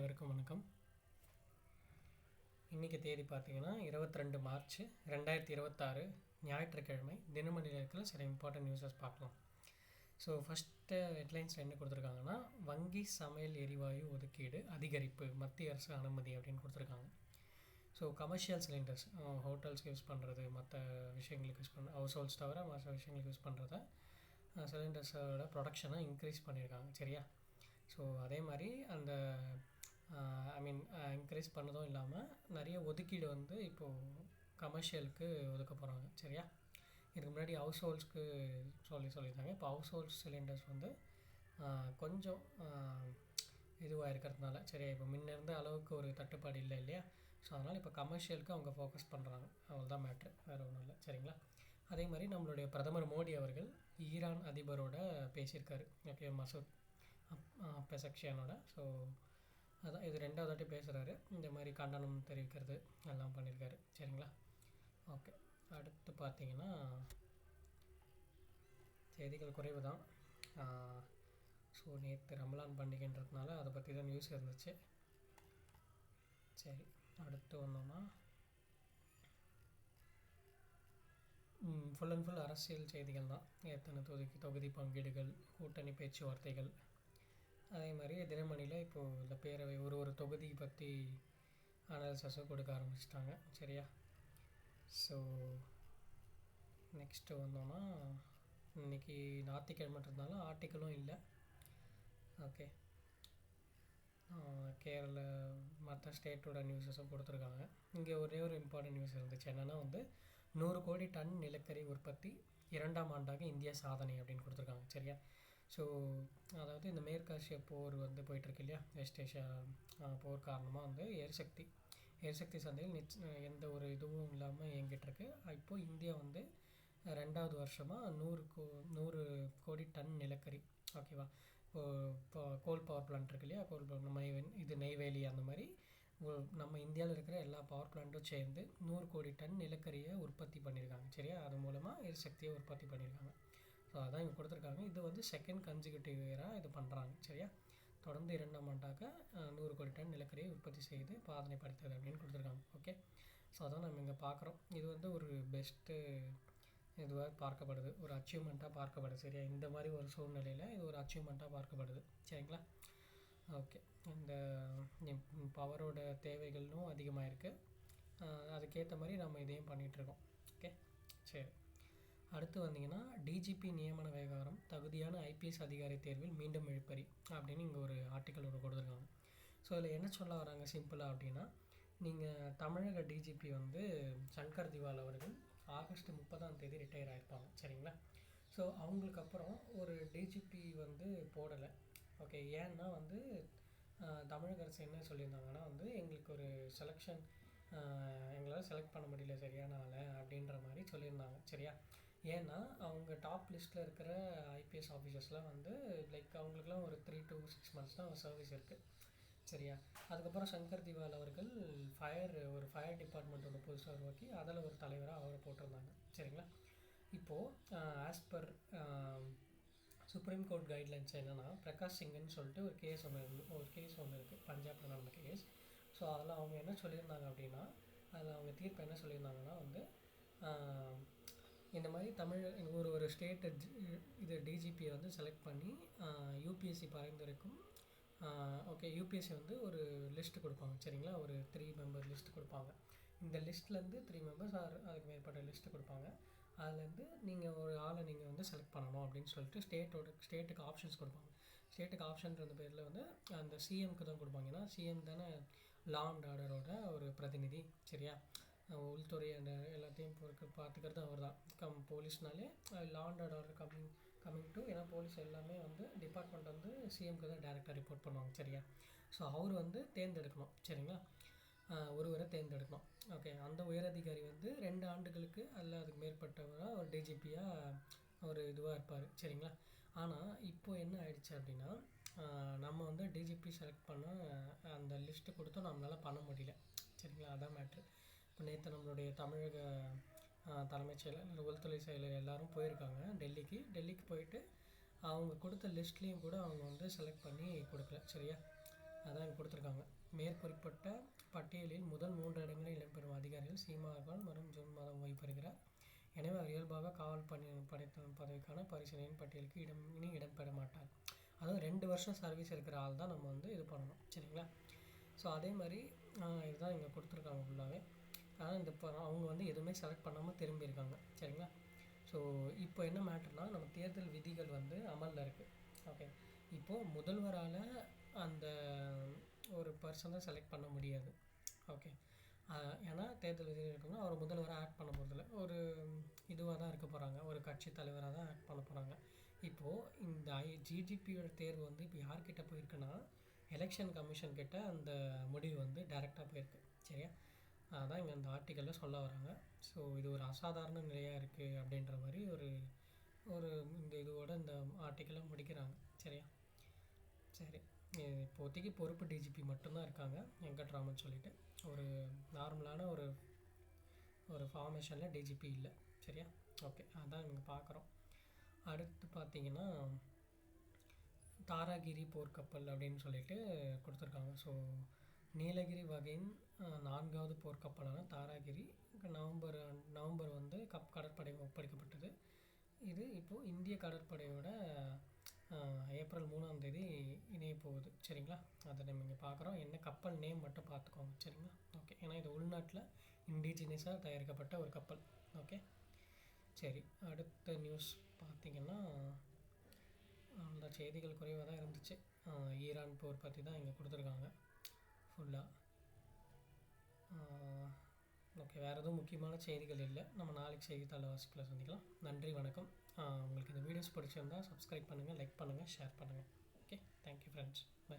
அனைவருக்கும் வணக்கம். இன்றைக்கி தேதி பார்த்திங்கன்னா 22 மார்ச் 2026 ஞாயிற்றுக்கிழமை. தினமணியில் இருக்கிற சில இம்பார்ட்டன்ட் நியூஸஸ் பார்க்கலாம். ஸோ ஃபஸ்ட்டு ஹெட்லைன்ஸில் என்ன கொடுத்துருக்காங்கன்னா, வங்கி சமையல் எரிவாயு ஒதுக்கீடு அதிகரிப்பு, மத்திய அரசு அனுமதி அப்படின்னு கொடுத்துருக்காங்க. ஸோ கமர்ஷியல் சிலிண்டர்ஸ், ஹோட்டல்ஸ்க்கு யூஸ் பண்ணுறது, மற்ற விஷயங்களுக்கு யூஸ் பண்ணுற, ஹவுஸ் ஹோல்ட்ஸ் தவிர மற்ற விஷயங்களுக்கு யூஸ் பண்ணுறத சிலிண்டர்ஸோட ப்ரொடக்ஷனை இன்க்ரீஸ் பண்ணியிருக்காங்க. சரியா? ஸோ அதே மாதிரி அந்த இன்க்ரீஸ் பண்ணதும் இல்லாமல் நிறைய ஒதுக்கீடு வந்து இப்போது கமர்ஷியலுக்கு ஒதுக்க போகிறாங்க. சரியா? இதுக்கு முன்னாடி ஹவுஸ் ஹோல்ட்ஸ்க்கு சொல்லியிருந்தாங்க. இப்போ ஹவுஸ் ஹோல்ட்ஸ் சிலிண்டர்ஸ் வந்து கொஞ்சம் இதுவாக இருக்கிறதுனால, சரியா, இப்போ முன்ன இருந்த அளவுக்கு ஒரு தட்டுப்பாடு இல்லை இல்லையா? ஸோ அதனால் இப்போ கமர்ஷியலுக்கு அவங்க ஃபோக்கஸ் பண்ணுறாங்க. அவ்வளோதான் மேட்ரு, வேறு ஒன்றும் இல்லை. சரிங்களா? அதே மாதிரி நம்மளுடைய பிரதமர் மோடி அவர்கள் ஈரான் அதிபரோட பேசியிருக்காரு. ஓகே, மசூத் பெசக்ஷியானோட. ஸோ அதான் இது 2வது வாட்டி பேசுகிறாரு. இந்த மாதிரி கண்டனம் தெரிவிக்கிறது எல்லாம் பண்ணியிருக்காரு. சரிங்களா? ஓகே, அடுத்து பார்த்தீங்கன்னா செய்திகள் குறைவு தான். ஸோ நேற்று ரமலான் பண்டிகைன்றதுனால அதை பற்றி தான் நியூஸ் இருந்துச்சு. சரி, அடுத்து வந்தோம்னா ஃபுல் அண்ட் ஃபுல் அரசியல் செய்திகள் தான். எத்தனை தொகுதி பங்கீடுகள், கூட்டணி பேச்சுவார்த்தைகள், அதே மாதிரி தினமணியில் இப்போது இந்த பேரவை ஒரு தொகுதி பற்றி அனாலிசிஸும் கொடுக்க ஆரம்பிச்சிட்டாங்க. சரியா? ஸோ நெக்ஸ்ட்டு வந்தோம்னா, இன்றைக்கி ஞாயிற்றுக்கிழமைன்றதுனால ஆர்டிக்கலும் இல்லை. ஓகே, கேரளா மற்ற ஸ்டேட்டோட நியூஸஸும் கொடுத்துருக்காங்க. இங்கே ஒரே ஒரு இம்பார்ட்டன்ட் நியூஸ் இருந்துச்சு. என்னென்னா வந்து 100 கோடி டன் நிலக்கரி உற்பத்தி 2ஆம் ஆண்டாக இந்தியா சாதனை அப்படின்னு கொடுத்துருக்காங்க. சரியா? ஸோ அதாவது இந்த மேற்காசிய போர் வந்து போயிட்டுருக்கு இல்லையா? வெஸ்ட் ஏஷியா போர் காரணமாக வந்து எரிசக்தி சந்தையில் எந்த ஒரு இதுவும் இல்லாமல் இயங்கிட்டுருக்கு. இப்போது இந்தியா வந்து 2வது வருஷமாக 100 கோடி டன் நிலக்கரி, ஓகேவா? இப்போ கோல் பவர் பிளான்ட் இருக்கு இல்லையா? கோல் பவர் நெய்வேலி அந்த மாதிரி நம்ம இந்தியாவில் இருக்கிற எல்லா பவர் பிளான்ட்டும் சேர்ந்து 100 கோடி டன் நிலக்கரியை உற்பத்தி பண்ணியிருக்காங்க. சரியா? அது மூலமாக எரிசக்தியை உற்பத்தி பண்ணியிருக்காங்க. ஸோ அதான் இங்கே கொடுத்துருக்காங்க. இது வந்து செகண்ட் கன்சிக்யூட்டிவ் இயராக இது பண்ணுறாங்க. சரியா? தொடர்ந்து 2ஆம் ஆண்டாக 100 கோடி டன் நிலக்கரியை உற்பத்தி செய்து சாதனை படைத்தது அப்படின்னு கொடுத்துருக்காங்க. ஓகே, ஸோ அதான் நம்ம இங்கே பார்க்குறோம். இது வந்து ஒரு பெஸ்ட்டு இதுவாக பார்க்கப்படுது, ஒரு அச்சீவ்மெண்ட்டாக பார்க்கப்படுது. சரியா? இந்த மாதிரி ஒரு சூழ்நிலையில் இது ஒரு அச்சீவ்மெண்ட்டாக பார்க்கப்படுது. சரிங்களா? ஓகே, இந்த பவரோட தேவைகளும் அதிகமாக இருக்குது. அதுக்கேற்ற மாதிரி நம்ம இதையும் பண்ணிகிட்ருக்கோம். ஓகே, சரி. அடுத்து வந்தீங்கன்னா, டிஜிபி நியமன விவகாரம், தகுதியான ஐபிஎஸ் அதிகாரி தேர்வில் மீண்டும் இழுபறி அப்படின்னு இங்கே ஒரு ஆர்டிக்கல் ஒன்று கொடுத்துருக்காங்க. ஸோ இதில் என்ன சொல்ல வராங்க சிம்பிளாக அப்படின்னா, நீங்கள் தமிழக டிஜிபி வந்து சங்கர் திவால் அவர்கள் ஆகஸ்ட் 30ஆம் தேதி ரிட்டையர் ஆகிருப்பாங்க. சரிங்களா? ஸோ அவங்களுக்கு அப்புறம் ஒரு டிஜிபி வந்து போடலை. ஓகே, ஏன்னா வந்து தமிழக அரசு என்ன சொல்லியிருந்தாங்கன்னா வந்து, எங்களுக்கு ஒரு செலெக்ஷன் எங்களால் செலக்ட் பண்ண முடியல சரியான ஆளை அப்படின்ற மாதிரி சொல்லியிருந்தாங்க. சரியா? ஏன்னா அவங்க டாப் லிஸ்ட்டில் இருக்கிற ஐபிஎஸ் ஆஃபீஸர்ஸ்லாம் வந்து அவங்களுக்குலாம் ஒரு 3 to 6 months தான் சர்வீஸ் இருக்குது. சரியா? அதுக்கப்புறம் சங்கர் திவால் அவர்கள் ஒரு ஃபயர் டிபார்ட்மெண்ட் ஒன்று புதுசாக உருவாக்கி அதில் ஒரு தலைவராக அவரை போட்டிருந்தாங்க. சரிங்களா? இப்போது as per supreme court guidelines என்னென்னா, பிரகாஷ் சிங்குன்னு சொல்லிட்டு ஒரு கேஸ் ஒன்று இருக்குது, பஞ்சாபில் நடந்த கேஸ். ஸோ அதில் அவங்க என்ன சொல்லியிருந்தாங்க அப்படின்னா, அதில் அவங்க தீர்ப்பு என்ன சொல்லியிருந்தாங்கன்னா வந்து, இந்த மாதிரி ஒரு ஸ்டேட்டு இது டிஜிபியை வந்து செலக்ட் பண்ணி யூபிஎஸ்சி பரிந்துரைக்கும். ஓகே, யூபிஎஸ்சி வந்து ஒரு லிஸ்ட்டு கொடுப்பாங்க. சரிங்களா? ஒரு 3 மெம்பர் லிஸ்ட்டு கொடுப்பாங்க. இந்த லிஸ்ட்லேருந்து 3 மெம்பர்ஸ் அதுக்கு மேற்பட்ட லிஸ்ட்டு கொடுப்பாங்க. அதுலேருந்து நீங்கள் ஒரு ஆளை நீங்கள் வந்து செலக்ட் பண்ணணும் அப்படின்னு சொல்லிட்டு ஸ்டேட்டுக்கு ஆப்ஷன்ஸ் கொடுப்பாங்க. ஸ்டேட்டுக்கு ஆப்ஷன்ற பேரில் வந்து அந்த சிஎம்க்கு தான் கொடுப்பாங்க. ஏன்னா சிஎம் தானே லா அண்ட் ஆர்டரோட ஒரு பிரதிநிதி. சரியா? உள்துறை அந்த எல்லாத்தையும் பார்த்துக்கிறது அவர் தான். போலீஸ்னாலே law and order coming to, ஏன்னா போலீஸ் எல்லாமே வந்து டிபார்ட்மெண்ட் வந்து சிஎம்க்கு தான் டேரெக்டாக ரிப்போர்ட் பண்ணுவாங்க. சரியா? ஸோ அவர் வந்து தேர்ந்தெடுக்கணும். சரிங்களா? ஒருவரை தேர்ந்தெடுக்கணும். ஓகே, அந்த உயரதிகாரி வந்து 2 ஆண்டுகளுக்கு அல்ல அதுக்கு மேற்பட்டவராக ஒரு டிஜிபியாக ஒரு இதுவாக இருப்பார். சரிங்களா? ஆனால் இப்போது என்ன ஆயிடுச்சு அப்படின்னா, நம்ம வந்து டிஜிபி செலக்ட் பண்ண அந்த லிஸ்ட்டு கொடுத்தோம், நம்மளால் பண்ண முடியல. சரிங்களா? அதான் மேட்ரு. இப்போ நேற்று நம்மளுடைய தமிழக தலைமைச் செயலர், உள்துறை செயலர் எல்லோரும் போயிருக்காங்க டெல்லிக்கு போயிட்டு அவங்க கொடுத்த லிஸ்ட்லேயும் கூட அவங்க வந்து செலக்ட் பண்ணி கொடுக்கல. சரியா? அதான் கொடுத்துருக்காங்க. மேற்குறிப்பிட்ட பட்டியலில் முதல் 3 இடங்களில் இடம்பெறும் அதிகாரிகள் சீமா அகர்வால் மற்றும் ஜூன் மாதம் ஓய்வு பெறுகிறார். எனவே அவர் இயல்பாக காவல் பதவிக்கான பரிசீலனையின் பட்டியலுக்கு இனி இடம்பெற மாட்டார். அதாவது 2 வருஷம் சர்வீஸ் இருக்கிற ஆள் தான் நம்ம வந்து இது பண்ணணும், சரிங்களா? ஸோ அதே மாதிரி இதுதான் இங்கே கொடுத்துருக்காங்க ஃபுல்லாகவே. ஆனால் அவங்க வந்து எதுவுமே செலக்ட் பண்ணாமல் திரும்பியிருக்காங்க, சரிங்களா? ஸோ இப்போ என்ன மேட்டர்னால், நம்ம தேர்தல் விதிகள் வந்து அமலில் இருக்குது. ஓகே, இப்போது முதல்வரால் அந்த ஒரு பர்சனை செலக்ட் பண்ண முடியாது. ஓகே, ஏன்னா தேர்தல் விதிகள் இருக்குன்னா அவர் முதல்வராக ஆக்ட் பண்ண போகிறதில்ல, ஒரு இதுவாக தான் இருக்க போகிறாங்க, ஒரு கட்சி தலைவராக தான் ஆக்ட் பண்ண போகிறாங்க. இப்போது இந்த ஜிடிபியோட தேர்வு வந்து இப்போ யார்கிட்ட போயிருக்குன்னா, எலெக்ஷன் கமிஷன் கிட்ட அந்த முடிவு வந்து டைரெக்டாக போயிருக்கு, சரியா? அதான் இங்கே அந்த ஆர்டிக்கலில் சொல்ல வராங்க. ஸோ இது ஒரு அசாதாரண நிலையாக இருக்குது அப்படின்ற மாதிரி ஒரு இந்த இதோட இந்த ஆர்டிக்கலை முடிக்கிறாங்க, சரியா? சரி, இப்போதைக்கு பொறுப்பு டிஜிபி மட்டும்தான் இருக்காங்க, வெங்கட்ராமன் சொல்லிட்டு. ஒரு நார்மலான ஒரு ஃபார்மேஷனில் டிஜிபி இல்லை, சரியா? ஓகே, அதான் நீங்கள் பார்க்குறோம். அடுத்து பார்த்தீங்கன்னா தாராகிரி போர்க்கப்பல் அப்படின்னு சொல்லிட்டு கொடுத்துருக்காங்க. ஸோ நீலகிரி வகையின் 4வது போர்க்கப்பலான தாராகிரி நவம்பர் வந்து கடற்படை ஒப்படைக்கப்பட்டது. இது இப்போது இந்திய கடற்படையோட ஏப்ரல் 3ஆம் தேதி இணைய போகுது, சரிங்களா? அதை நம்ம இங்கே பார்க்குறோம். என்ன கப்பல் நேம் மட்டும் பார்த்துக்கோங்க, சரிங்களா? ஓகே, ஏன்னா இது உள்நாட்டில் இண்டிஜினியஸாக தயாரிக்கப்பட்ட ஒரு கப்பல். ஓகே, சரி. அடுத்த நியூஸ் பார்த்திங்கன்னா அந்த செய்திகள் குறைவாக தான் இருந்துச்சு. ஈரான் போர் பற்றி தான் இங்கே கொடுத்துருக்காங்க ஃபுல்லாக. ஓகே, வேறு எதுவும் முக்கியமான செய்திகள் இல்லை. நம்ம நாளைக்கு செய்தித்தாள் வாசிப்பில் சந்திக்கலாம். நன்றி, வணக்கம். உங்களுக்கு இந்த வீடியோஸ் பிடிச்சிருந்தால் சப்ஸ்கிரைப் பண்ணுங்கள், லைக் பண்ணுங்கள், ஷேர் பண்ணுங்கள். Okay, thank you friends, by.